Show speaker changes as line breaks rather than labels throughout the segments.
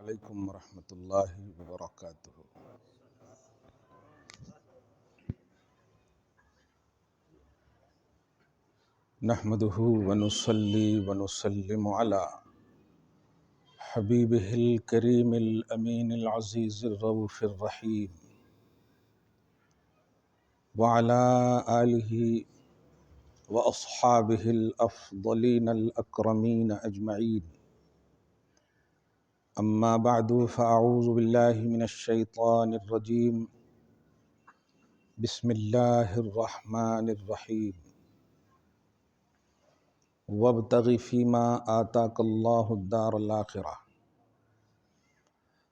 علیکم ورحمۃ اللہ وبرکاتہ۔ نحمدہ ونصلی ونسلم علی حبیبہ الکریم الامین العزیز الرؤوف الرحیم وعلی آلہ واصحابہ الافضلین الاکرمین اجمعین، اما بعد فاعوذ باللہ من الشیطان الرجیم، بسم اللہ الرحمن الرحیم۔ وابتغ فیما آتاک اللہ الدار الآخرہ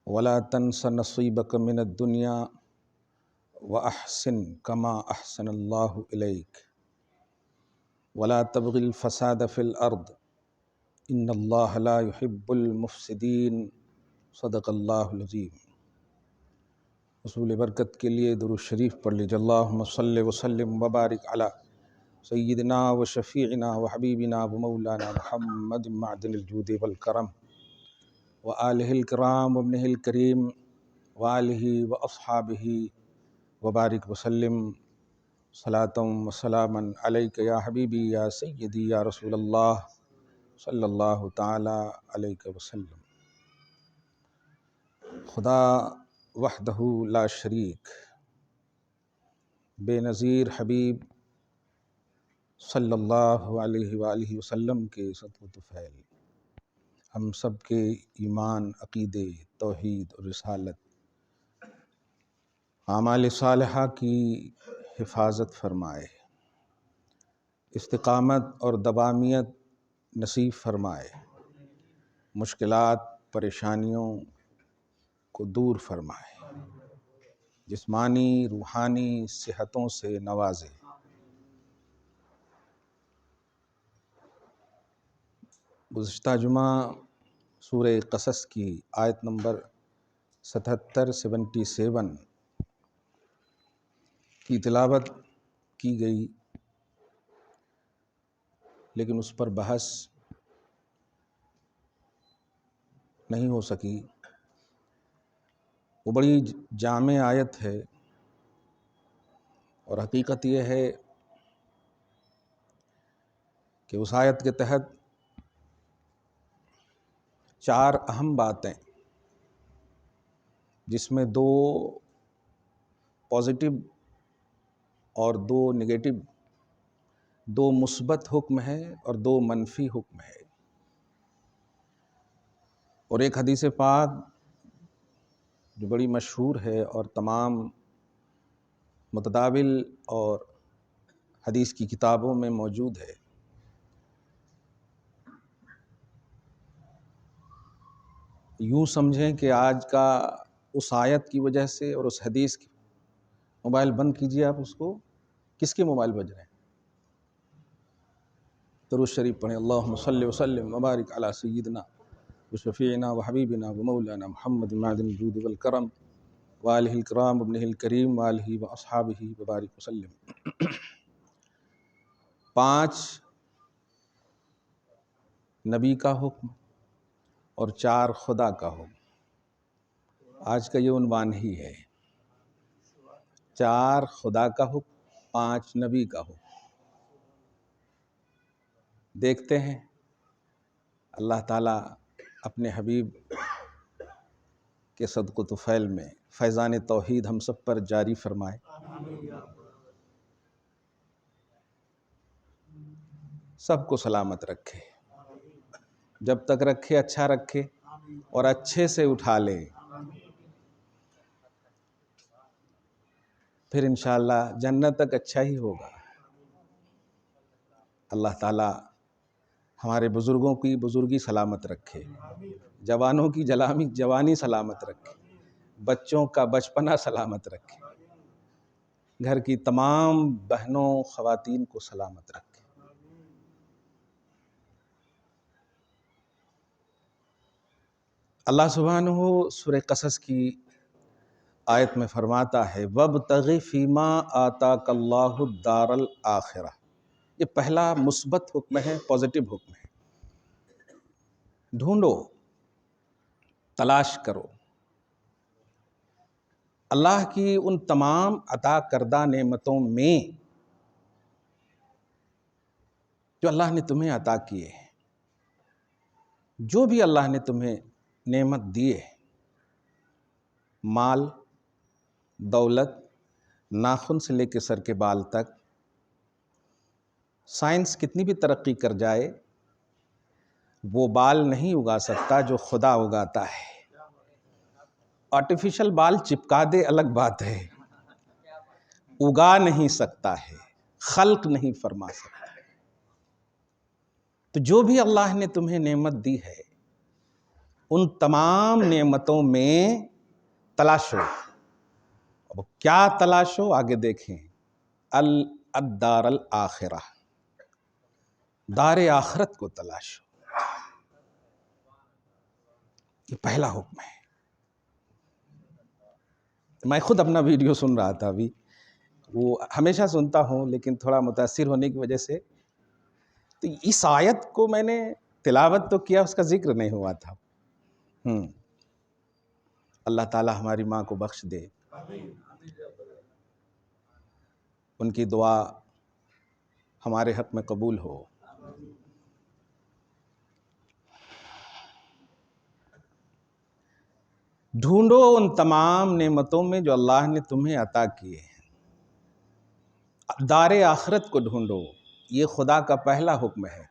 ولا تنس نصیبک من الدنیا واحسن کما احسن اللہ الیک ولا تبغ الفساد فی الارض ان اللہ لا يحب المفسدین۔ صدق اللہ العظیم۔ حصول برکت کے لیے درود شریف پڑھ لیجیے۔ اللہم صلی وسلم وبارک علی سیدنا و شفیعنا و حبیبنا و مولانا محمد معدن الجود والکرم وآلہ الکرام وابنہ الکریم وآلہ واصحابہ وبارک وسلم صلاۃ و سلاما علیک یا حبیبی یا سیدی یا رسول اللہ صلی اللہ تعالی علیہ وسلم۔ خدا وحدہ لا شریک، بے نظیر حبیب صلی اللہ علیہ وآلہ وسلم کے صدق و طفیل ہم سب کے ایمان، عقیدے، توحید اور رسالت، اعمال صالحہ کی حفاظت فرمائے، استقامت اور دوامیت نصیب فرمائے، مشکلات پریشانیوں کو دور فرمائے، جسمانی روحانی صحتوں سے نوازے۔ گزشتہ جمعہ سورہ قصص کی آیت نمبر 77 کی تلاوت کی گئی، لیکن اس پر بحث نہیں ہو سکی۔ وہ بڑی جامع آیت ہے، اور حقیقت یہ ہے کہ اس آیت کے تحت 4 اہم باتیں، جس میں 2 پازیٹو اور 2 نگیٹو، 2 مثبت حکم ہے اور 2 منفی حکم ہے، اور ایک حدیث پاک جو بڑی مشہور ہے اور تمام متداول اور حدیث کی کتابوں میں موجود ہے۔ یوں سمجھیں کہ آج کا اس آیت کی وجہ سے اور اس حدیث کی، موبائل بند کیجئے آپ اس کو، کس کے موبائل بج رہے ہیں؟ درود شریف پڑھیں۔ اللہم صلی وسلم وبارک علی سیدنا و شفیعنا و حبیبنا و مولانا محمد معدن الجود والکرم وآلہ الکرام وابنہ الکریم وآلہ واصحابہ وبارک وسلم۔ 5 نبی کا حکم اور 4 خدا کا حکم، آج کا یہ عنوان ہی ہے۔ 4 خدا کا حکم، 5 نبی کا حکم۔ دیکھتے ہیں اللہ تعالیٰ اپنے حبیب کے صدق و طفیل میں فیضان توحید ہم سب پر جاری فرمائے، سب کو سلامت رکھے، جب تک رکھے اچھا رکھے اور اچھے سے اٹھا لے، پھر انشاءاللہ جنت تک اچھا ہی ہوگا۔ اللہ تعالیٰ ہمارے بزرگوں کی بزرگی سلامت رکھے، جوانوں کی جوانی سلامت رکھے، بچوں کا بچپنا سلامت رکھے، گھر کی تمام بہنوں خواتین کو سلامت رکھے۔ اللہ سبحانہ سورہ قصص کی آیت میں فرماتا ہے وَابْتَغِ فِيمَا آتَاكَ اللَّهُ الدَّارَ الْآخِرَةَ۔ یہ پہلا مثبت حکم ہے، پازیٹو حکم ہے۔ ڈھونڈو، تلاش کرو اللہ کی ان تمام عطا کردہ نعمتوں میں جو اللہ نے تمہیں عطا کیے ہیں. جو بھی اللہ نے تمہیں نعمت دیے، مال، دولت، ناخن سے لے کے سر کے بال تک، سائنس کتنی بھی ترقی کر جائے وہ بال نہیں اگا سکتا جو خدا اگاتا ہے. آرٹیفیشل بال چپکا دے الگ بات ہے، اگا نہیں سکتا ہے، خلق نہیں فرما سکتا. تو جو بھی اللہ نے تمہیں نعمت دی ہے ان تمام نعمتوں میں تلاشو. اب کیا تلاشو آگے دیکھیں. الدار الآخرہ، دار آخرت کو تلاشو. یہ پہلا حکم ہے. میں خود اپنا ویڈیو سن رہا تھا ابھی، وہ ہمیشہ سنتا ہوں لیکن تھوڑا متاثر ہونے کی وجہ سے تو اس آیت کو میں نے تلاوت تو کیا، اس کا ذکر نہیں ہوا تھا. اللہ تعالی ہماری ماں کو بخش دے، ان کی دعا ہمارے حق میں قبول ہو. ڈھونڈو ان تمام نعمتوں میں جو اللہ نے تمہیں عطا کیے ہیں، دار آخرت کو ڈھونڈو. یہ خدا کا پہلا حکم ہے.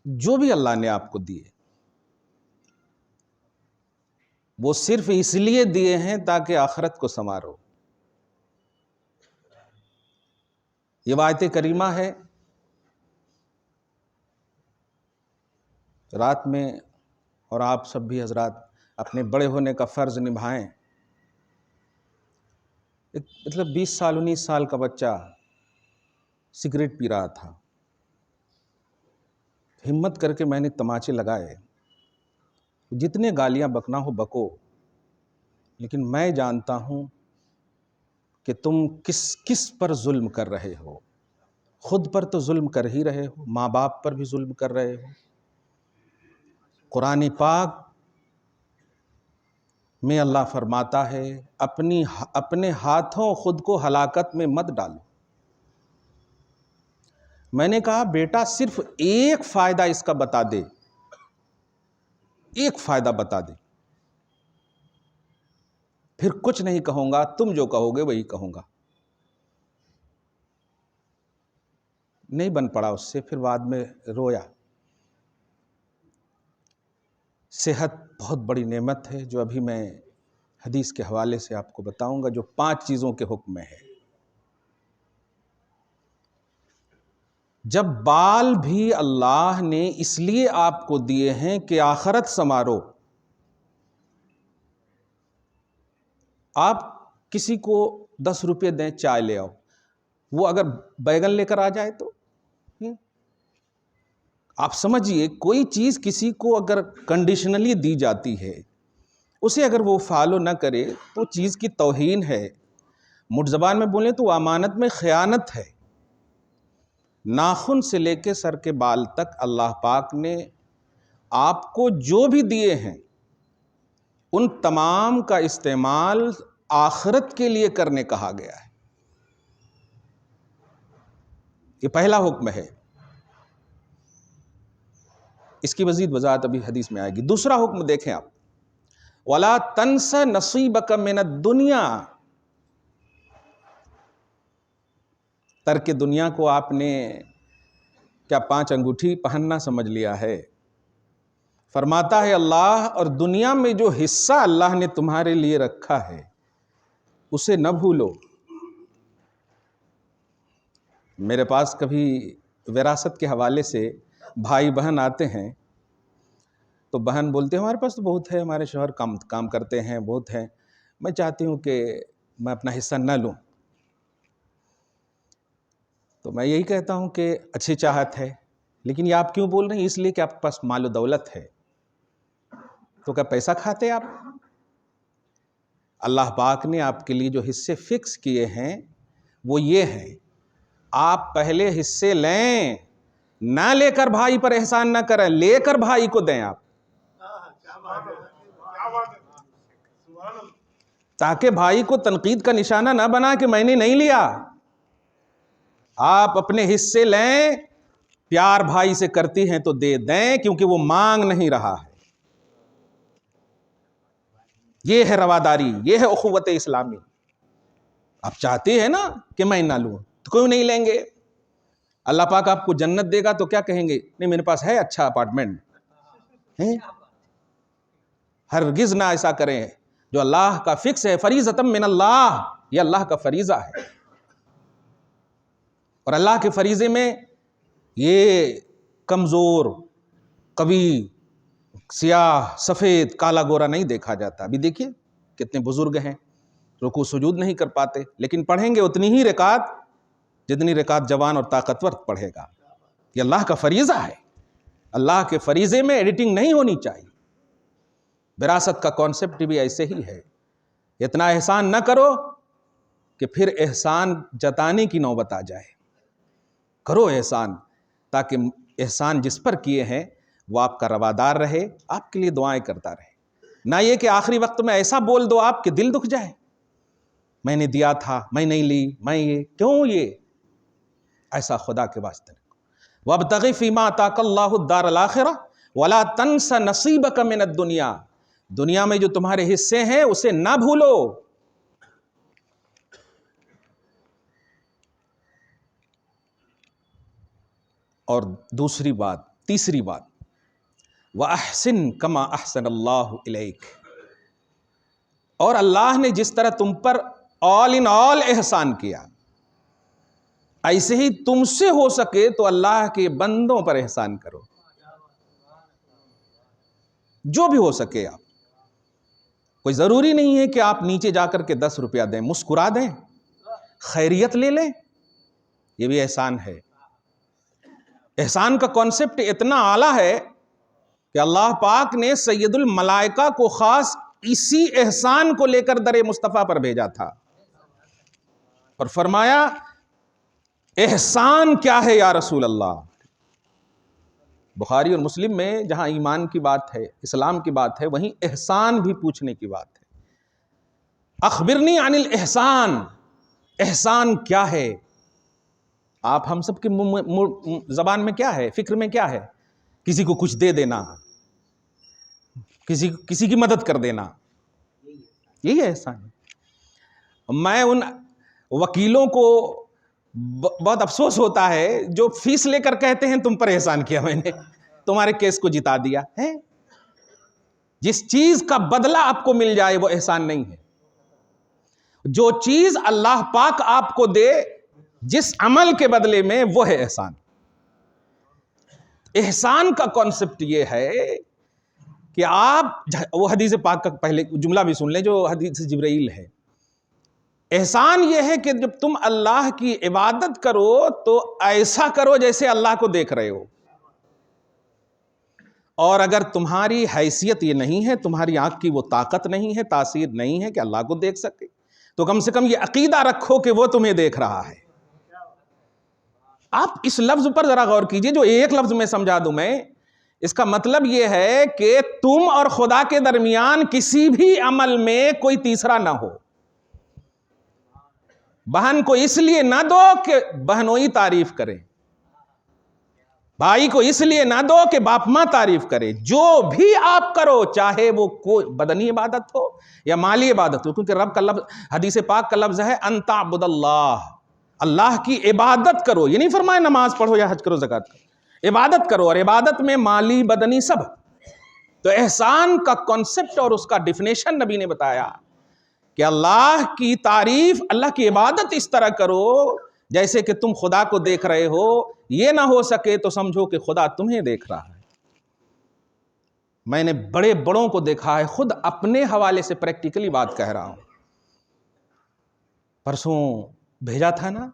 جو بھی اللہ نے آپ کو دیے وہ صرف اس لیے دیے ہیں تاکہ آخرت کو سنوارو. یہ آیت کریمہ ہے. رات میں اور آپ سب بھی حضرات اپنے بڑے ہونے کا فرض نبھائیں. مطلب 20 سال 19 سال کا بچہ سگریٹ پی رہا تھا. ہمت کر کے میں نے تماچے لگائے. جتنے گالیاں بکنا ہو بکو، لیکن میں جانتا ہوں کہ تم کس پر ظلم کر رہے ہو. خود پر تو ظلم کر ہی رہے ہو، ماں باپ پر بھی ظلم کر رہے ہو. قرآن پاک میں اللہ فرماتا ہے اپنے ہاتھوں خود کو ہلاکت میں مت ڈالو. میں نے کہا بیٹا صرف ایک فائدہ اس کا بتا دے، ایک فائدہ بتا دے، پھر کچھ نہیں کہوں گا، تم جو کہو گے وہی کہوں گا. نہیں بن پڑا اس سے. پھر بعد میں رویا. صحت بہت بڑی نعمت ہے جو ابھی میں حدیث کے حوالے سے آپ کو بتاؤں گا، جو 5 چیزوں کے حکم میں ہے. جب بال بھی اللہ نے اس لیے آپ کو دیے ہیں کہ آخرت سنوارو. آپ کسی کو 10 روپے دیں چائے لے آؤ، وہ اگر بیگن لے کر آ جائے تو آپ سمجھئے کوئی چیز کسی کو اگر کنڈیشنلی دی جاتی ہے، اسے اگر وہ فالو نہ کرے تو چیز کی توہین ہے. مٹھ زبان میں بولیں تو امانت میں خیانت ہے. ناخن سے لے کے سر کے بال تک اللہ پاک نے آپ کو جو بھی دیے ہیں ان تمام کا استعمال آخرت کے لیے کرنے کہا گیا ہے. یہ پہلا حکم ہے. اس کی مزید وضاحت ابھی حدیث میں آئے گی. دوسرا حکم دیکھیں آپ، وَلَا تَنْسَ نَصِيبَكَ مِنَ الدُّنْيَا. ترک دنیا کو آپ نے کیا 5 انگوٹھی پہننا سمجھ لیا ہے؟ فرماتا ہے اللہ، اور دنیا میں جو حصہ اللہ نے تمہارے لیے رکھا ہے اسے نہ بھولو. میرے پاس کبھی وراثت کے حوالے سے بھائی بہن آتے ہیں تو بہن بولتے ہیں ہمارے پاس تو بہت ہے، ہمارے شوہر کام کرتے ہیں، بہت ہیں، میں چاہتی ہوں کہ میں اپنا حصہ نہ لوں. تو میں یہی کہتا ہوں کہ اچھی چاہت ہے، لیکن یہ آپ کیوں بول رہے ہیں؟ اس لیے کہ آپ کے پاس مال و دولت ہے. تو کیا پیسہ کھاتے آپ؟ اللہ پاک نے آپ کے لیے جو حصے فکس کیے ہیں وہ یہ ہیں، آپ پہلے حصے لیں، نہ لے کر بھائی پر احسان نہ کریں، لے کر بھائی کو دیں آپ، تاکہ بھائی کو تنقید کا نشانہ نہ بنا کہ میں نے نہیں لیا۔ آپ اپنے حصے لیں، پیار بھائی سے کرتی ہیں تو دے دیں، کیونکہ وہ مانگ نہیں رہا ہے۔ یہ ہے رواداری، یہ ہے اخوت اسلامی۔ آپ چاہتے ہیں نا کہ میں نہ لوں، تو کیوں نہیں لیں گے؟ اللہ پاک آپ کو جنت دے گا تو کیا کہیں گے؟ نہیں میرے پاس ہے اچھا اپارٹمنٹ۔ ہرگز نہ ایسا کریں، جو اللہ کا فکس ہے، فریضۃ من اللہ، یہ اللہ کا فریضہ ہے، اور اللہ کے فریضے میں یہ کمزور، قوی، سیاہ سفید، کالا گورا نہیں دیکھا جاتا۔ ابھی دیکھیے کتنے بزرگ ہیں، رکوع سجود نہیں کر پاتے، لیکن پڑھیں گے اتنی ہی رکعت جتنی رکعت جوان اور طاقتور پڑھے گا۔ یہ اللہ کا فریضہ ہے، اللہ کے فریضے میں ایڈیٹنگ نہیں ہونی چاہیے۔ وراثت کا کانسیپٹ بھی ایسے ہی ہے، اتنا احسان نہ کرو کہ پھر احسان جتانے کی نوبت آ جائے۔ کرو احسان، تاکہ احسان جس پر کیے ہیں وہ آپ کا روادار رہے، آپ کے لیے دعائیں کرتا رہے، نہ یہ کہ آخری وقت میں ایسا بول دو آپ کے دل دکھ جائے، میں نے دیا تھا، میں نہیں لی، میں یہ کیوں، یہ ایسا خدا کے واسطے۔ وَابْتَغِ فِي مَا آتَاكَ اللَّهُ الدَّارَ الْآخِرَةَ وَلَا تَنْسَ نَصِيبَكَ مِنَ الدُّنْيَا، دنیا میں جو تمہارے حصے ہیں اسے نہ بھولو۔ اور دوسری بات، تیسری بات، وَأَحْسِن كَمَا أَحْسَنَ اللَّهُ إِلَيْكَ، اور اللہ نے جس طرح تم پر آل ان آل احسان کیا، ایسے ہی تم سے ہو سکے تو اللہ کے بندوں پر احسان کرو، جو بھی ہو سکے۔ آپ کوئی ضروری نہیں ہے کہ آپ نیچے جا کر کے 10 روپیہ دیں، مسکرا دیں، خیریت لے لیں، یہ بھی احسان ہے۔ احسان کا کانسیپٹ اتنا اعلیٰ ہے کہ اللہ پاک نے سید الملائکہ کو خاص اسی احسان کو لے کر در مصطفیٰ پر بھیجا تھا، اور فرمایا احسان کیا ہے یا رسول اللہ؟ بخاری اور مسلم میں جہاں ایمان کی بات ہے، اسلام کی بات ہے، وہیں احسان بھی پوچھنے کی بات ہے۔ اخبرنی عن الاحسان، احسان کیا ہے؟ آپ ہم سب کی زبان میں کیا ہے، فکر میں کیا ہے؟ کسی کو کچھ دے دینا، کسی کی مدد کر دینا، یہی ہے احسان۔ میں ان وکیلوں کو بہت افسوس ہوتا ہے جو فیس لے کر کہتے ہیں تم پر احسان کیا میں نے، تمہارے کیس کو جتا دیا ہے۔ جس چیز کا بدلہ آپ کو مل جائے وہ احسان نہیں ہے۔ جو چیز اللہ پاک آپ کو دے جس عمل کے بدلے میں، وہ ہے احسان۔ احسان کا کانسیپٹ یہ ہے کہ آپ، وہ حدیث پاک کا پہلے جملہ بھی سن لیں جو حدیث جبرائیل ہے۔ احسان یہ ہے کہ جب تم اللہ کی عبادت کرو تو ایسا کرو جیسے اللہ کو دیکھ رہے ہو، اور اگر تمہاری حیثیت یہ نہیں ہے، تمہاری آنکھ کی وہ طاقت نہیں ہے، تاثیر نہیں ہے کہ اللہ کو دیکھ سکے، تو کم سے کم یہ عقیدہ رکھو کہ وہ تمہیں دیکھ رہا ہے۔ آپ اس لفظ پر ذرا غور کیجئے، جو ایک لفظ میں سمجھا دوں میں، اس کا مطلب یہ ہے کہ تم اور خدا کے درمیان کسی بھی عمل میں کوئی تیسرا نہ ہو۔ بہن کو اس لیے نہ دو کہ بہنوئی تعریف کرے، بھائی کو اس لیے نہ دو کہ باپ ماں تعریف کرے۔ جو بھی آپ کرو، چاہے وہ کوئی بدنی عبادت ہو یا مالی عبادت ہو، کیونکہ رب کا لفظ، حدیث پاک کا لفظ ہے ان تعبد اللہ، اللہ کی عبادت کرو۔ یہ نہیں فرمایا نماز پڑھو یا حج کرو، زکات کرو، عبادت کرو، اور عبادت میں مالی بدنی سب۔ تو احسان کا کانسیپٹ اور اس کا ڈیفینیشن نبی نے بتایا کہ اللہ کی تعریف، اللہ کی عبادت اس طرح کرو جیسے کہ تم خدا کو دیکھ رہے ہو۔ یہ نہ ہو سکے تو سمجھو کہ خدا تمہیں دیکھ رہا ہے۔ میں نے بڑے بڑوں کو دیکھا ہے، خود اپنے حوالے سے پریکٹیکلی بات کہہ رہا ہوں۔ پرسوں بھیجا تھا نا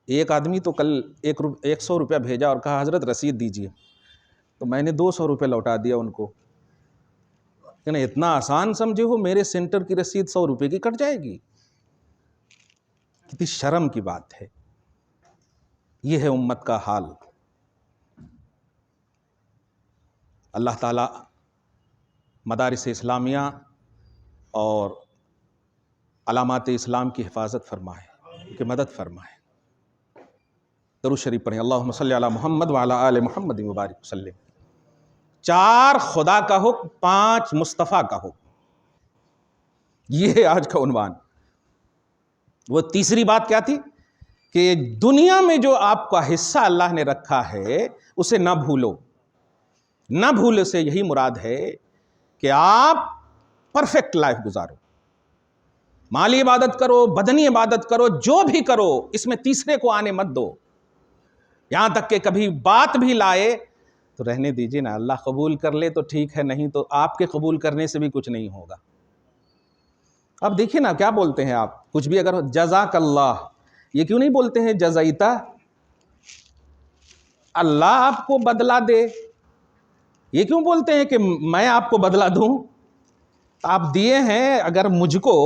ایک آدمی، تو کل 100 روپیہ بھیجا اور کہا حضرت رسید دیجیے، تو میں نے 200 روپے لوٹا دیا ان کو۔ کہ اتنا آسان سمجھے ہو میرے سینٹر کی رسید 100 روپے کی کٹ جائے گی؟ کتنی شرم کی بات ہے۔ یہ ہے امت کا حال۔ اللہ تعالیٰ مدارس اسلامیہ اور علامات اسلام کی حفاظت فرمائے، ان کی مدد فرمائے۔ درود شریف پڑھیں، اللہم صلی علی محمد وعلی آل محمد مبارک وسلم۔ 4 خدا کا حکم، 5 مصطفیٰ کا حکم، یہ ہے آج کا عنوان۔ وہ تیسری بات کیا تھی کہ دنیا میں جو آپ کا حصہ اللہ نے رکھا ہے اسے نہ بھولو۔ نہ بھولے سے یہی مراد ہے کہ آپ پرفیکٹ لائف گزارو، مالی عبادت کرو، بدنی عبادت کرو، جو بھی کرو، اس میں تیسرے کو آنے مت دو۔ یہاں تک کہ کبھی بات بھی لائے تو رہنے دیجئے نا، اللہ قبول کر لے تو ٹھیک ہے، نہیں تو آپ کے قبول کرنے سے بھی کچھ نہیں ہوگا۔ اب دیکھیں نا کیا بولتے ہیں آپ، کچھ بھی اگر جزاک اللہ، یہ کیوں نہیں بولتے ہیں جزائیتا؟ اللہ آپ کو بدلہ دے، یہ کیوں بولتے ہیں کہ میں آپ کو بدلہ دوں؟ آپ دیے ہیں اگر مجھ کو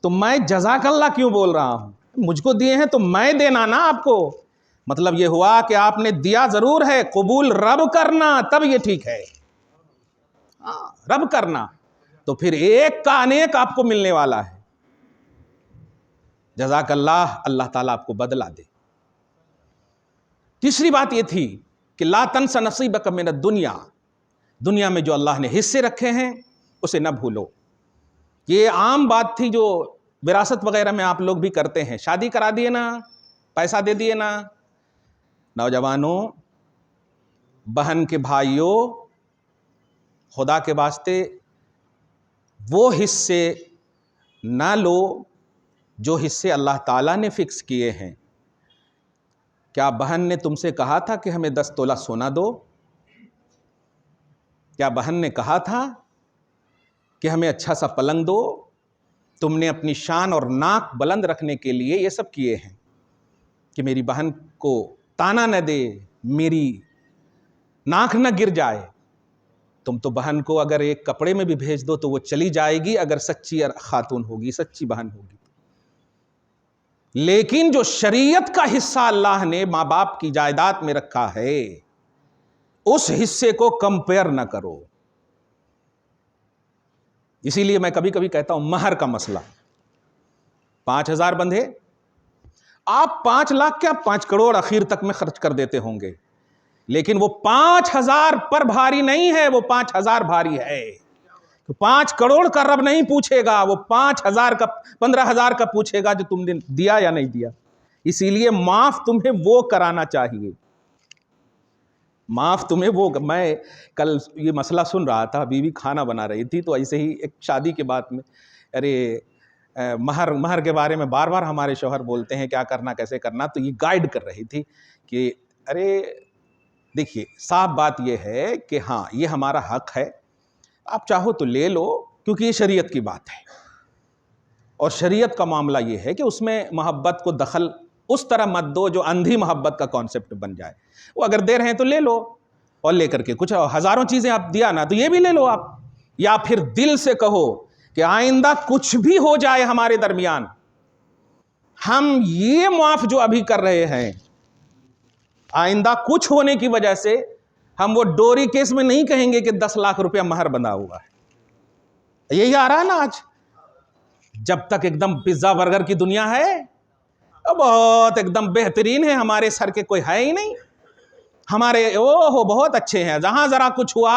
تو میں جزاک اللہ کیوں بول رہا ہوں؟ مجھ کو دیے ہیں تو میں دینا نا آپ کو۔ مطلب یہ ہوا کہ آپ نے دیا ضرور ہے، قبول رب کرنا تب یہ ٹھیک ہے۔ رب کرنا تو پھر ایک کا انیک آپ کو ملنے والا ہے۔ جزاک اللہ، اللہ تعالیٰ آپ کو بدلہ دے۔ تیسری بات یہ تھی کہ لا تنس نصیبک من الدنیا، دنیا میں جو اللہ نے حصے رکھے ہیں اسے نہ بھولو۔ یہ عام بات تھی جو وراثت وغیرہ میں آپ لوگ بھی کرتے ہیں، شادی کرا دیے نا، پیسہ دے دیے نا۔ نوجوانوں، بہن کے بھائیوں، خدا کے واسطے وہ حصے نہ لو جو حصے اللہ تعالیٰ نے فکس کیے ہیں۔ کیا بہن نے تم سے کہا تھا کہ ہمیں 10 تولہ سونا دو؟ کیا بہن نے کہا تھا کہ ہمیں اچھا سا پلنگ دو؟ تم نے اپنی شان اور ناک بلند رکھنے کے لیے یہ سب کیے ہیں کہ میری بہن کو تانا نہ دے، میری ناک نہ گر جائے۔ تم تو بہن کو اگر ایک کپڑے میں بھی بھیج دو تو وہ چلی جائے گی اگر سچی خاتون ہوگی، سچی بہن ہوگی۔ لیکن جو شریعت کا حصہ اللہ نے ماں باپ کی جائیداد میں رکھا ہے اس حصے کو کمپیئر نہ کرو۔ اسی لیے میں کبھی کبھی کہتا ہوں مہر کا مسئلہ، 5,000 بندھے، آپ 5 لاکھ کیا 5 کروڑ اخیر تک میں خرچ کر دیتے ہوں گے، لیکن وہ 5,000 پر بھاری نہیں ہے، وہ 5,000 بھاری ہے۔ 5 کروڑ کا رب نہیں پوچھے گا، وہ 5,000 کا 15,000 کا پوچھے گا جو تم نے دیا یا نہیں دیا۔ اسی لیے معاف تمہیں وہ کرانا چاہیے، معاف تمہیں وہ۔ میں کل یہ مسئلہ سن رہا تھا، بیوی کھانا بنا رہی تھی تو ایسے ہی ایک شادی کے بعد میں مہر کے بارے میں بار بار ہمارے شوہر بولتے ہیں کیا کرنا کیسے کرنا، تو یہ گائیڈ کر رہی تھی کہ دیکھیے صاف بات یہ ہے کہ ہاں یہ ہمارا حق ہے، آپ چاہو تو لے لو کیونکہ یہ شریعت کی بات ہے، اور شریعت کا معاملہ یہ ہے کہ اس میں محبت کو دخل اس طرح مت دو جو اندھی محبت کا کانسیپٹ بن جائے۔ وہ اگر دے رہے ہیں تو لے لو، اور لے کر کے کچھ ہزاروں چیزیں آپ دیا نا تو یہ بھی لے لو آپ، یا پھر دل سے کہو کہ آئندہ کچھ بھی ہو جائے ہمارے درمیان، ہم یہ معاف جو ابھی کر رہے ہیں، آئندہ کچھ ہونے کی وجہ سے ہم وہ ڈوری کیس میں نہیں کہیں گے کہ 10 لاکھ روپیہ مہر بندھا ہوا ہے۔ یہی آ رہا ہے نا آج، جب تک ایک دم پیزا برگر کی دنیا ہے، بہت ایک دم بہترین ہے، ہمارے سر کے کوئی ہے ہی نہیں، ہمارے بہت اچھے ہیں، جہاں ذرا کچھ ہوا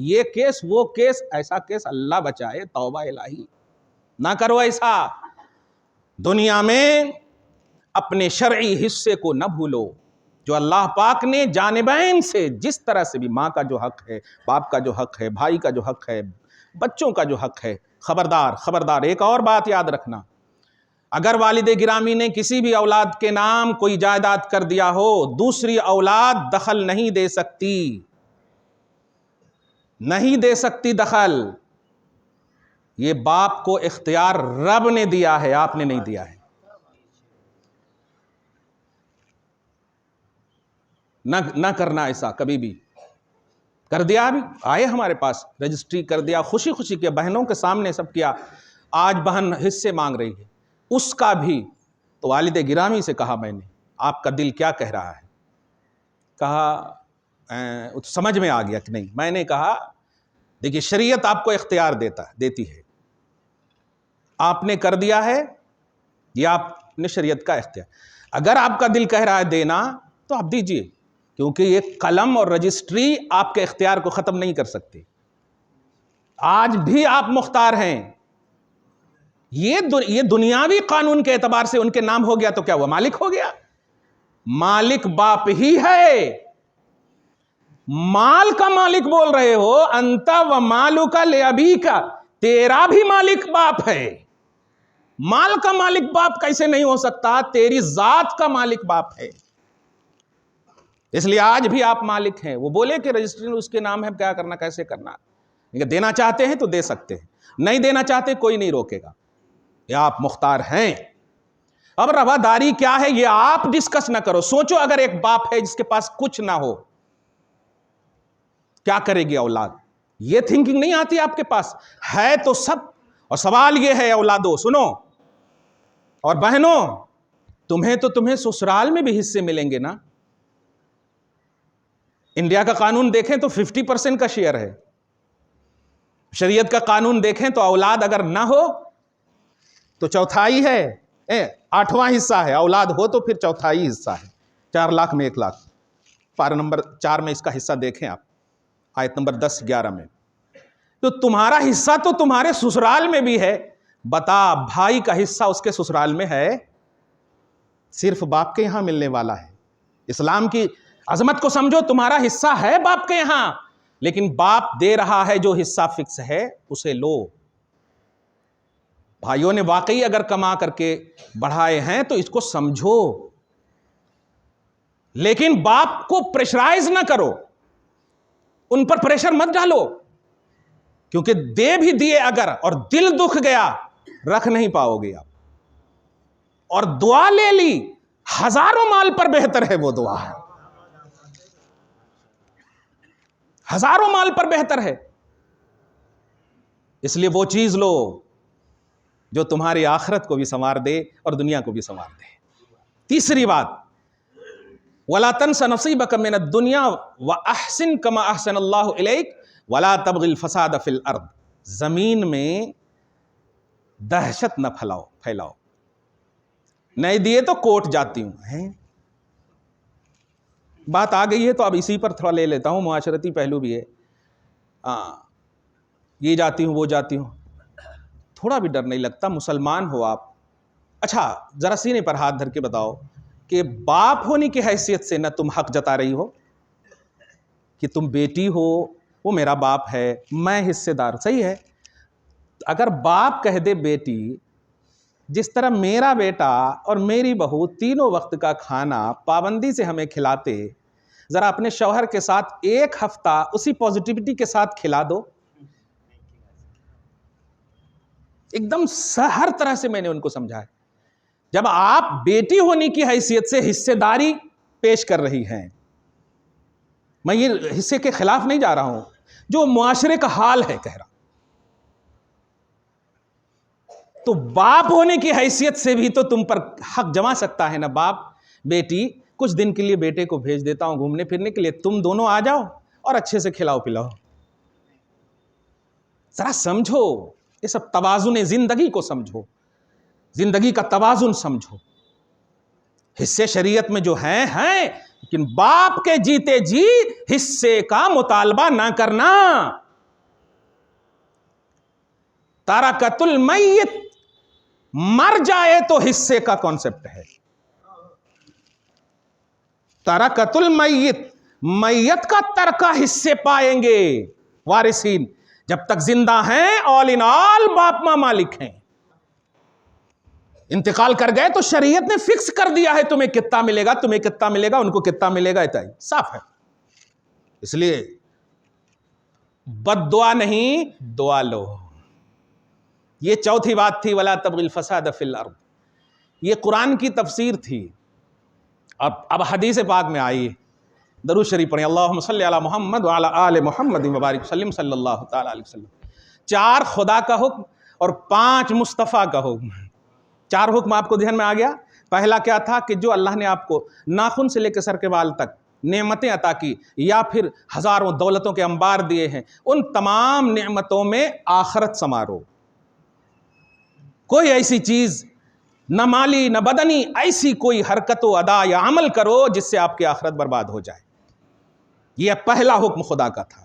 یہ کیس وہ کیس، ایسا کیس اللہ بچائے، توبہ الہی نہ کرو ایسا۔ دنیا میں اپنے شرعی حصے کو نہ بھولو جو اللہ پاک نے جانبین سے، جس طرح سے بھی، ماں کا جو حق ہے، باپ کا جو حق ہے، بھائی کا جو حق ہے، بچوں کا جو حق ہے۔ خبردار خبردار، ایک اور بات یاد رکھنا، اگر والد گرامی نے کسی بھی اولاد کے نام کوئی جائیداد کر دیا ہو، دوسری اولاد دخل نہیں دے سکتی، نہیں دے سکتی دخل۔ یہ باپ کو اختیار رب نے دیا ہے، آپ نے نہیں دیا ہے۔ نہ کرنا ایسا کبھی بھی۔ کر دیا، بھی آئے ہمارے پاس، رجسٹری کر دیا، خوشی خوشی کے بہنوں کے سامنے سب کیا، آج بہن حصے مانگ رہی ہے، اس کا بھی تو والد گرامی سے کہا میں نے آپ کا دل کیا کہہ رہا ہے؟ کہا سمجھ میں آ گیا کہ نہیں؟ میں نے کہا دیکھیے شریعت آپ کو اختیار دیتی ہے، آپ نے کر دیا ہے، یہ آپ نے شریعت کا اختیار، اگر آپ کا دل کہہ رہا ہے دینا تو آپ دیجئے، کیونکہ یہ قلم اور رجسٹری آپ کے اختیار کو ختم نہیں کر سکتی، آج بھی آپ مختار ہیں۔ یہ دنیاوی قانون کے اعتبار سے ان کے نام ہو گیا تو کیا ہوا؟ مالک ہو گیا۔ مالک باپ ہی ہے، مال کا مالک بول رہے ہو، انت و مالک لابیک، تیرا بھی مالک باپ ہے۔ مال کا مالک باپ کیسے نہیں ہو سکتا؟ تیری ذات کا مالک باپ ہے، اس لیے آج بھی آپ مالک ہیں۔ وہ بولے کہ رجسٹری اس کے نام ہے، کیا کرنا کیسے کرنا، دینا چاہتے ہیں تو دے سکتے ہیں، نہیں دینا چاہتے کوئی نہیں روکے گا، یہ آپ مختار ہیں۔ اب رواداری کیا ہے یہ آپ ڈسکس نہ کرو، سوچو اگر ایک باپ ہے جس کے پاس کچھ نہ ہو، کیا کرے گی اولاد؟ یہ تھنکنگ نہیں آتی آپ کے پاس؟ ہے تو سب، اور سوال یہ ہے اولادوں سنو اور بہنوں، تمہیں سسرال میں بھی حصے ملیں گے نا۔ انڈیا کا قانون دیکھیں تو 50% کا شیئر ہے، شریعت کا قانون دیکھیں تو اولاد اگر نہ ہو تو چوتھائی ہے، 8واں حصہ ہے، اولاد ہو تو پھر چوتھائی حصہ ہے، 4 لاکھ میں 1 لاکھ۔ پارہ نمبر 4 میں اس کا حصہ دیکھیں آپ، آیت نمبر 10-11 میں۔ تو تمہارا حصہ تو تمہارے سسرال میں بھی ہے، بتا بھائی کا حصہ اس کے سسرال میں ہے؟ صرف باپ کے یہاں ملنے والا ہے۔ اسلام کی عظمت کو سمجھو، تمہارا حصہ ہے باپ کے یہاں، لیکن باپ دے رہا ہے جو حصہ فکس ہے اسے لو۔ بھائیوں نے واقعی اگر کما کر کے بڑھائے ہیں تو اس کو سمجھو، لیکن باپ کو پریشرائز نہ کرو، ان پر پریشر مت ڈالو، کیونکہ دے بھی دیے اگر اور دل دکھ گیا رکھ نہیں پاؤ گے آپ، اور دعا لے لی ہزاروں مال پر بہتر ہے وہ دعا، ہزاروں مال پر بہتر ہے۔ اس لیے وہ چیز لو جو تمہاری آخرت کو بھی سنوار دے اور دنیا کو بھی سنوار دے۔ تیسری بات، وَلَا تَنْسَ نَصِيبَكَ مِنَ الدُّنْيَا وَأَحْسِنْ كَمَا أَحْسَنَ اللَّهُ إِلَيْكَ وَلَا تَبْغِ الْفَسَادَ فِي الْأَرْضِ، زمین میں دہشت نہ پھیلاؤ، نہیں دیے تو کوٹ جاتی ہوں۔ بات آ گئی ہے تو اب اسی پر تھوڑا لے لیتا ہوں، معاشرتی پہلو بھی ہے، یہ جاتی ہوں وہ جاتی ہوں، تھوڑا بھی ڈر نہیں لگتا؟ مسلمان ہو آپ، اچھا ذرا سینے پر ہاتھ دھر کے بتاؤ کہ باپ ہونے کی حیثیت سے نہ تم حق جتا رہی ہو کہ تم بیٹی ہو، وہ میرا باپ ہے، میں حصے دار، صحیح ہے؟ اگر باپ کہہ دے بیٹی، جس طرح میرا بیٹا اور میری بہو تینوں وقت کا کھانا پابندی سے ہمیں کھلاتے، ذرا اپنے شوہر کے ساتھ 1 ہفتہ اسی پازیٹیوٹی کے ساتھ کھلا دو، ایک دم ہر طرح سے میں نے ان کو سمجھایا۔ جب آپ بیٹی ہونے کی حیثیت سے حصے داری پیش کر رہی ہیں، میں یہ حصے کے خلاف نہیں جا رہا ہوں، جو معاشرے کا حال ہے کہہ رہا، تو باپ ہونے کی حیثیت سے بھی تو تم پر حق جما سکتا ہے نا باپ، بیٹی کچھ دن کے لیے بیٹے کو بھیج دیتا ہوں گھومنے پھرنے کے لیے، تم دونوں آ جاؤ اور اچھے سے کھلاؤ پلاؤ۔ ذرا سمجھو یہ سب توازن زندگی کو سمجھو، زندگی کا توازن سمجھو۔ حصے شریعت میں جو ہیں لیکن باپ کے جیتے جی حصے کا مطالبہ نہ کرنا۔ تارکۃ المیت، مر جائے تو حصے کا کانسیپٹ ہے، تارکۃ المیت، میت کا ترکہ حصے پائیں گے وارثین، جب تک زندہ ہیں آل ان آل باپ ماں مالک ہیں، انتقال کر گئے تو شریعت نے فکس کر دیا ہے تمہیں کتنا ملے گا، تمہیں کتنا ملے گا، ان کو کتنا ملے گا، اتنا صاف ہے۔ اس لیے بد دعا نہیں، دعا لو۔ یہ چوتھی بات تھی، وَلَا تَبْغِ الْفَسَادَ فِي الْأَرْضِ، یہ قرآن کی تفسیر تھی۔ اب حدیث پاک میں آئی، درود شریف پڑھیں، اللہم صلی علی محمد وعلی آل محمد وبارک وسلم صلی اللہ تعالی علیہ وسلم۔ 4 خدا کا حکم اور 5 مصطفیٰ کا حکم۔ 4 حکم آپ کو ذہن میں آ گیا؟ پہلا کیا تھا کہ جو اللہ نے آپ کو ناخن سے لے کے سر کے بال تک نعمتیں عطا کی یا پھر ہزاروں دولتوں کے انبار دیے ہیں، ان تمام نعمتوں میں آخرت سنوارو۔ کوئی ایسی چیز نہ مالی نہ بدنی، ایسی کوئی حرکت و ادا یا عمل کرو جس سے آپ کی آخرت برباد ہو جائے۔ یہ پہلا حکم خدا کا تھا۔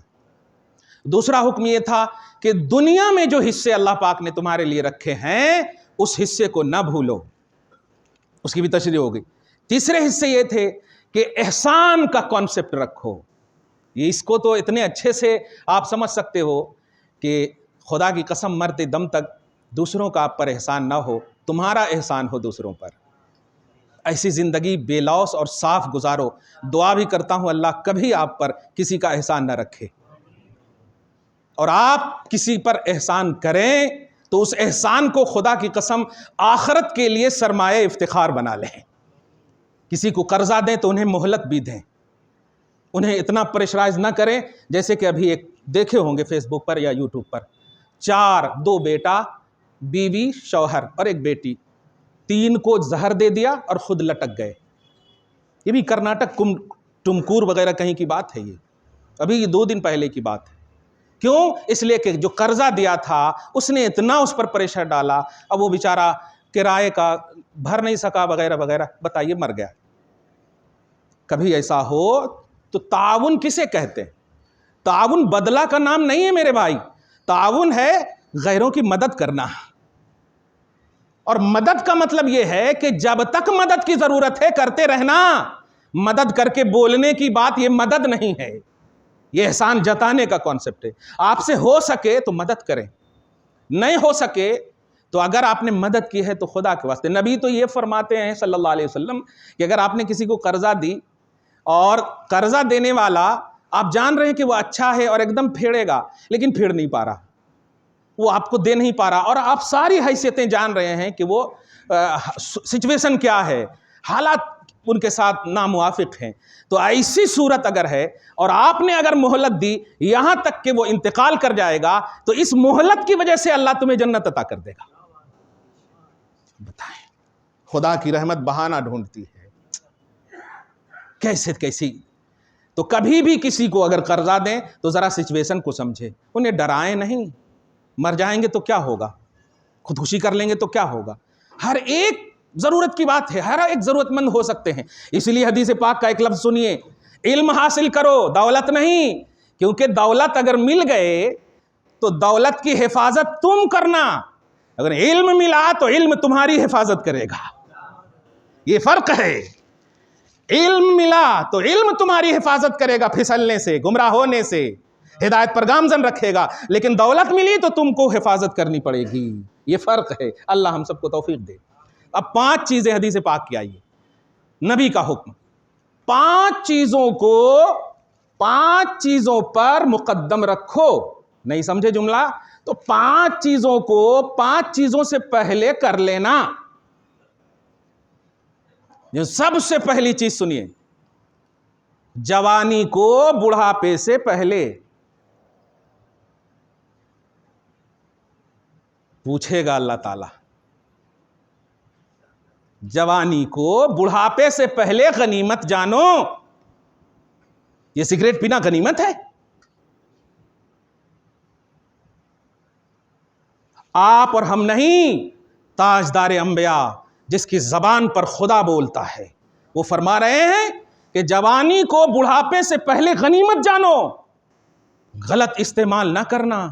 دوسرا حکم یہ تھا کہ دنیا میں جو حصے اللہ پاک نے تمہارے لیے رکھے ہیں اس حصے کو نہ بھولو، اس کی بھی تشریح ہو گئی۔ تیسرے حصے یہ تھے کہ احسان کا کانسیپٹ رکھو۔ یہ اس کو تو اتنے اچھے سے آپ سمجھ سکتے ہو کہ خدا کی قسم مرتے دم تک دوسروں کا آپ پر احسان نہ ہو، تمہارا احسان ہو دوسروں پر۔ ایسی زندگی بے لوث اور صاف گزارو۔ دعا بھی کرتا ہوں اللہ کبھی آپ پر کسی کا احسان نہ رکھے، اور آپ کسی پر احسان کریں تو اس احسان کو خدا کی قسم آخرت کے لیے سرمایہ افتخار بنا لیں۔ کسی کو قرضہ دیں تو انہیں مہلت بھی دیں، انہیں اتنا پریشرائز نہ کریں جیسے کہ ابھی ایک دیکھے ہوں گے فیس بک پر یا یوٹیوب پر، 2 بیٹا، بیوی، شوہر اور ایک بیٹی، 3 کو زہر دے دیا اور خود لٹک گئے۔ یہ بھی کرناٹک ٹمکور وغیرہ کہیں کی بات ہے، یہ ابھی 2 دن پہلے کی بات ہے۔ کیوں؟ اس لیے کہ جو قرضہ دیا تھا اس نے اتنا اس پر پریشر ڈالا، اب وہ بیچارہ کرائے کا بھر نہیں سکا وغیرہ وغیرہ، بتائیے مر گیا۔ کبھی ایسا ہو تو تعاون کسے کہتے ہیں؟ تعاون بدلہ کا نام نہیں ہے میرے بھائی، تعاون ہے غیروں کی مدد کرنا۔ اور مدد کا مطلب یہ ہے کہ جب تک مدد کی ضرورت ہے کرتے رہنا، مدد کر کے بولنے کی بات یہ مدد نہیں ہے، یہ احسان جتانے کا کانسیپٹ ہے۔ آپ سے ہو سکے تو مدد کریں، نہیں ہو سکے تو اگر آپ نے مدد کی ہے تو خدا کے واسطے۔ نبی تو یہ فرماتے ہیں صلی اللہ علیہ وسلم کہ اگر آپ نے کسی کو قرضہ دی اور قرضہ دینے والا آپ جان رہے ہیں کہ وہ اچھا ہے اور ایک دم پھیڑے گا، لیکن پھیڑ نہیں پا رہا، وہ آپ کو دے نہیں پا رہا، اور آپ ساری حیثیتیں جان رہے ہیں کہ وہ سچویشن کیا ہے، حالات ان کے ساتھ ناموافق ہیں، تو ایسی صورت اگر ہے اور آپ نے اگر مہلت دی یہاں تک کہ وہ انتقال کر جائے گا تو اس مہلت کی وجہ سے اللہ تمہیں جنت عطا کر دے گا۔ بتائیں، خدا کی رحمت بہانہ ڈھونڈتی ہے کیسی۔ تو کبھی بھی کسی کو اگر قرضہ دیں تو ذرا سچویشن کو سمجھے، انہیں ڈرائیں نہیں۔ مر جائیں گے تو کیا ہوگا، خودکشی کر لیں گے تو کیا ہوگا؟ ہر ایک ضرورت کی بات ہے، ہر ایک ضرورت مند ہو سکتے ہیں۔ اس لیے حدیث پاک کا ایک لفظ سنیے، علم حاصل کرو دولت نہیں، کیونکہ دولت اگر مل گئے تو دولت کی حفاظت تم کرنا، اگر علم ملا تو علم تمہاری حفاظت کرے گا۔ یہ فرق ہے، علم ملا تو علم تمہاری حفاظت کرے گا پھسلنے سے، گمراہ ہونے سے، ہدایت پر گامزن رکھے گا، لیکن دولت ملی تو تم کو حفاظت کرنی پڑے گی۔ یہ فرق ہے، اللہ ہم سب کو توفیق دے۔ اب 5 چیزیں حدیث پاک کی آئیے، نبی کا حکم، 5 چیزوں کو 5 چیزوں پر مقدم رکھو۔ نہیں سمجھے جملہ؟ تو 5 چیزوں کو 5 چیزوں سے پہلے کر لینا۔ جو سب سے پہلی چیز سنیے، جوانی کو بڑھاپے سے پہلے۔ پوچھے گا اللہ تعالی، جوانی کو بڑھاپے سے پہلے غنیمت جانو۔ یہ سگریٹ پینا غنیمت ہے؟ آپ اور ہم نہیں، تاجدار انبیاء جس کی زبان پر خدا بولتا ہے، وہ فرما رہے ہیں کہ جوانی کو بڑھاپے سے پہلے غنیمت جانو، غلط استعمال نہ کرنا۔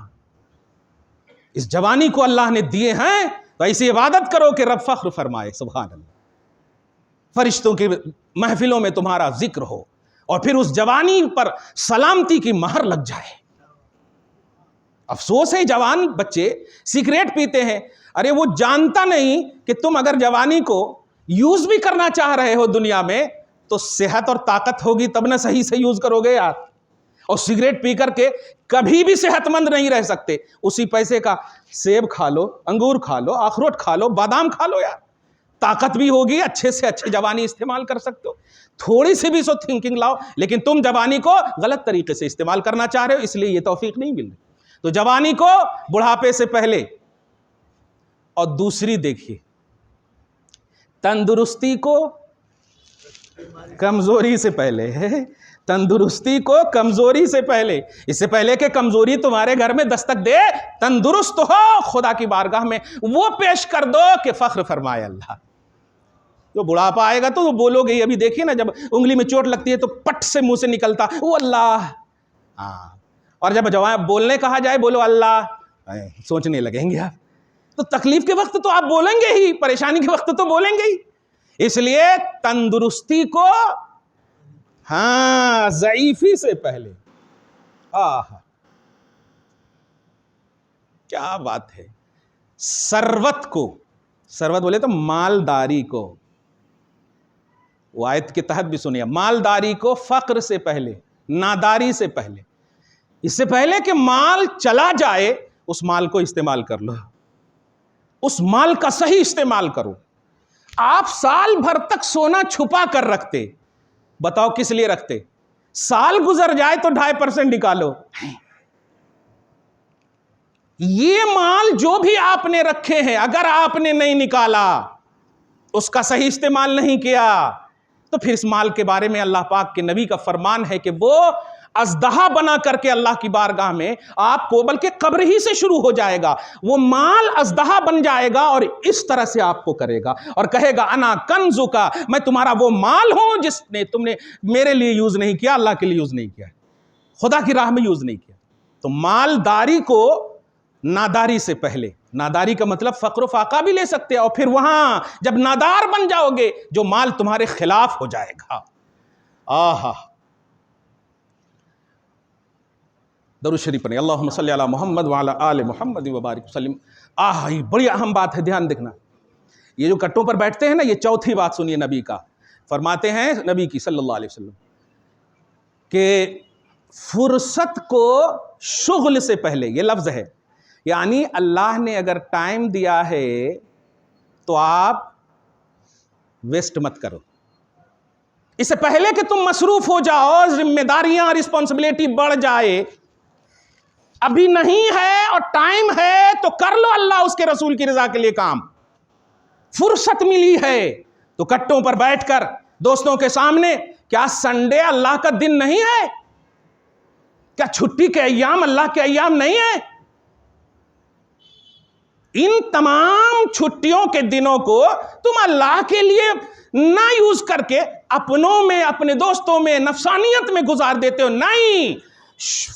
اس جوانی کو اللہ نے دیے ہیں تو ایسی عبادت کرو کہ رب فخر فرمائے، سبحان اللہ، فرشتوں کی محفلوں میں تمہارا ذکر ہو، اور پھر اس جوانی پر سلامتی کی مہر لگ جائے۔ افسوس ہے جوان بچے سگریٹ پیتے ہیں، ارے وہ جانتا نہیں کہ تم اگر جوانی کو یوز بھی کرنا چاہ رہے ہو دنیا میں تو صحت اور طاقت ہوگی تب نہ صحیح سے یوز کرو گے یار، اور سگریٹ پی کر کے کبھی بھی صحت مند نہیں رہ سکتے۔ اسی پیسے کا سیب کھا لو، انگور کھا لو، اخروٹ کھا لو، بادام کھا لو یار، طاقت بھی ہوگی، اچھے سے اچھے جوانی استعمال کر سکتے ہو۔ تھوڑی سی بھی سو تھنکنگ لاؤ، لیکن تم جوانی کو غلط طریقے سے استعمال کرنا چاہ رہے ہو، اس لیے یہ توفیق نہیں مل رہی۔ تو جوانی کو بڑھاپے سے پہلے، اور دوسری دیکھیے، تندرستی کو کمزوری سے پہلے، تندرستی کو کمزوری سے پہلے، اس سے پہلے کہ کمزوری تمہارے گھر میں دستک دے، تندرست ہو خدا کی بارگاہ میں وہ پیش کر دو کہ فخر فرمائے اللہ۔ جو بڑھاپا آئے گا تو بولو گے، ابھی دیکھیے نا جب انگلی میں چوٹ لگتی ہے تو پٹ سے منہ سے نکلتا وہ اللہ، ہاں، اور جب جواب بولنے کہا جائے بولو اللہ، سوچنے لگیں گے آپ۔ تو تکلیف کے وقت تو آپ بولیں گے ہی، پریشانی کے وقت تو بولیں گے ہی۔ اس لیے تندرستی کو ہاں ضعیفی سے پہلے، کیا بات ہے، ثروت کو، ثروت بولے تو مالداری کو، وہ آیت کے تحت بھی سنیا، مالداری کو فقر سے پہلے، ناداری سے پہلے، اس سے پہلے کہ مال چلا جائے اس مال کو استعمال کر لو، اس مال کا صحیح استعمال کرو۔ آپ سال بھر تک سونا چھپا کر رکھتے، بتاؤ کس لیے رکھتے؟ سال گزر جائے تو 2.5% نکالو۔ یہ مال جو بھی آپ نے رکھے ہیں اگر آپ نے نہیں نکالا، اس کا صحیح استعمال نہیں کیا، تو پھر اس مال کے بارے میں اللہ پاک کے نبی کا فرمان ہے کہ وہ اژدہا بنا کر کے اللہ کی بارگاہ میں آپ کو، بلکہ قبر ہی سے شروع ہو جائے گا، وہ مال اژدہا بن جائے گا اور اس طرح سے آپ کو کرے گا اور کہے گا انا کنزک، میں تمہارا وہ مال ہوں جس نے تم نے میرے لیے یوز نہیں کیا، اللہ کے لیے یوز نہیں کیا، خدا کی راہ میں یوز نہیں کیا۔ تو مالداری کو ناداری سے پہلے، ناداری کا مطلب فقر و فاقہ بھی لے سکتے ہیں، اور پھر وہاں جب نادار بن جاؤ گے جو مال تمہارے خلاف ہو جائے گا۔ آہا، درود شریف پڑھیں، اللہم صلی علی محمد وعلی آل محمد وبارک وسلم۔ یہ بڑی اہم بات ہے، دھیان دیکھنا۔ یہ جو کٹوں پر بیٹھتے ہیں نا، یہ چوتھی بات سنیے نبی کا، فرماتے ہیں نبی کی صلی اللہ علیہ وسلم کہ فرصت کو شغل سے پہلے، یہ لفظ ہے، یعنی اللہ نے اگر ٹائم دیا ہے تو آپ ویسٹ مت کرو، اس سے پہلے کہ تم مصروف ہو جاؤ، ذمہ داریاں، رسپانسبلٹی بڑھ جائے، ابھی نہیں ہے اور ٹائم ہے تو کر لو اللہ اس کے رسول کی رضا کے لیے کام۔ فرصت ملی ہے تو کٹوں پر بیٹھ کر دوستوں کے سامنے، کیا سنڈے اللہ کا دن نہیں ہے؟ کیا چھٹی کے ایام اللہ کے ایام نہیں ہیں؟ ان تمام چھٹیوں کے دنوں کو تم اللہ کے لیے نہ یوز کر کے اپنوں میں، اپنے دوستوں میں، نفسانیت میں گزار دیتے ہو۔ نہیں،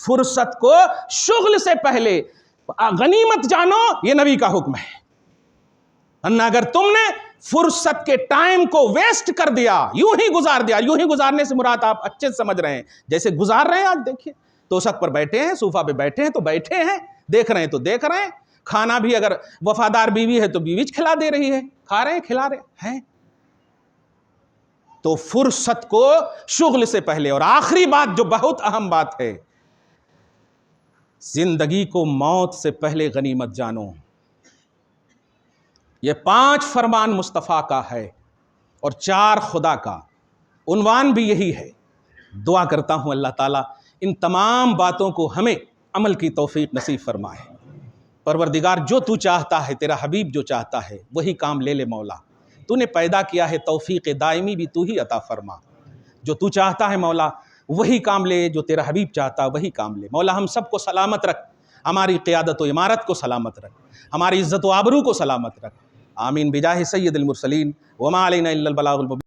فرصت کو شغل سے پہلے غنیمت جانو، یہ نبی کا حکم ہے۔ ورنہ اگر تم نے فرصت کے ٹائم کو ویسٹ کر دیا، یوں ہی گزار دیا، یوں ہی گزارنے سے مراد آپ اچھے سے سمجھ رہے ہیں، جیسے گزار رہے ہیں آج دیکھیے، توشک پر بیٹھے ہیں، صوفہ پہ بیٹھے ہیں تو بیٹھے ہیں، دیکھ رہے ہیں تو دیکھ رہے ہیں، کھانا بھی اگر وفادار بیوی ہے تو بیوی کھلا دے رہی ہے، کھا رہے ہیں، کھلا رہے ہیں۔ تو فرصت کو شغل سے پہلے، اور آخری بات جو بہت اہم بات ہے، زندگی کو موت سے پہلے غنیمت جانو۔ یہ 5 فرمان مصطفیٰ کا ہے اور 4 خدا کا، عنوان بھی یہی ہے۔ دعا کرتا ہوں اللہ تعالیٰ ان تمام باتوں کو ہمیں عمل کی توفیق نصیب فرمائے۔ پروردگار جو تو چاہتا ہے، تیرا حبیب جو چاہتا ہے وہی کام لے لے مولا۔ تو نے پیدا کیا ہے، توفیق دائمی بھی تو ہی عطا فرما۔ جو تو چاہتا ہے مولا وہی کام لے، جو تیرا حبیب چاہتا ہے وہی کام لے۔ مولا ہم سب کو سلامت رکھ، ہماری قیادت و امارت کو سلامت رکھ، ہماری عزت و آبرو کو سلامت رکھ، آمین بجاہ سید المرسلین وما علینا الا البلاغ المبین۔